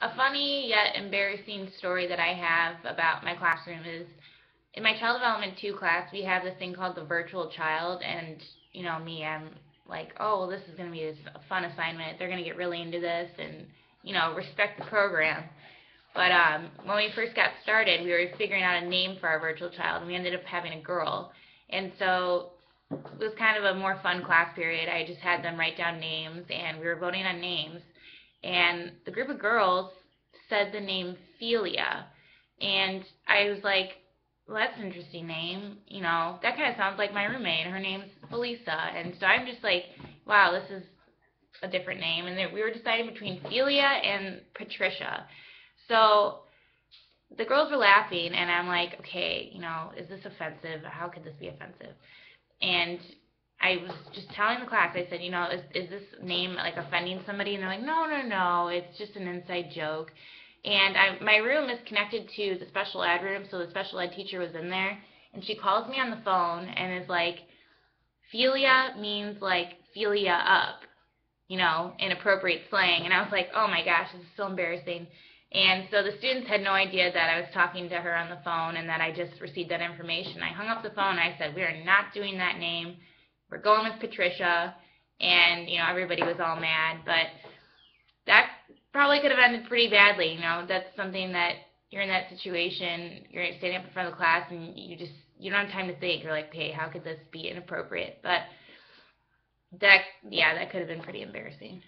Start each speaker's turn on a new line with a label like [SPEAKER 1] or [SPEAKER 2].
[SPEAKER 1] A funny yet embarrassing story that I have about my classroom is in my child development 2 class, we have this thing called the virtual child, and me, I'm like, oh, well, this is going to be a fun assignment. They're going to get really into this and respect the program. But when we first got started, we were figuring out a name for our virtual child, and we ended up having a girl. And so it was kind of a more fun class period. I just had them write down names, and we were voting on names. And the group of girls said the name Felia, and I was like, well, that's an interesting name. That kind of sounds like my roommate. Her name's Felisa, and so I'm just like, wow, this is a different name. And then we were deciding between Felia and Patricia. So the girls were laughing, and I'm like, okay, is this offensive? How could this be offensive? And I was just telling the class, I said, is this name like offending somebody? And they're like, no, no, no, it's just an inside joke. And my room is connected to the special ed room, so the special ed teacher was in there, and she calls me on the phone and is like, Philia means like philia up, inappropriate slang. And I was like, oh my gosh, this is so embarrassing. And so the students had no idea that I was talking to her on the phone and that I just received that information. I hung up the phone and I said, we are not doing that name. We're going with Patricia. And, everybody was all mad. But that probably could have ended pretty badly. That's something that you're in that situation. You're standing up in front of the class and you don't have time to think. You're like, hey, how could this be inappropriate? But that, yeah, that could have been pretty embarrassing.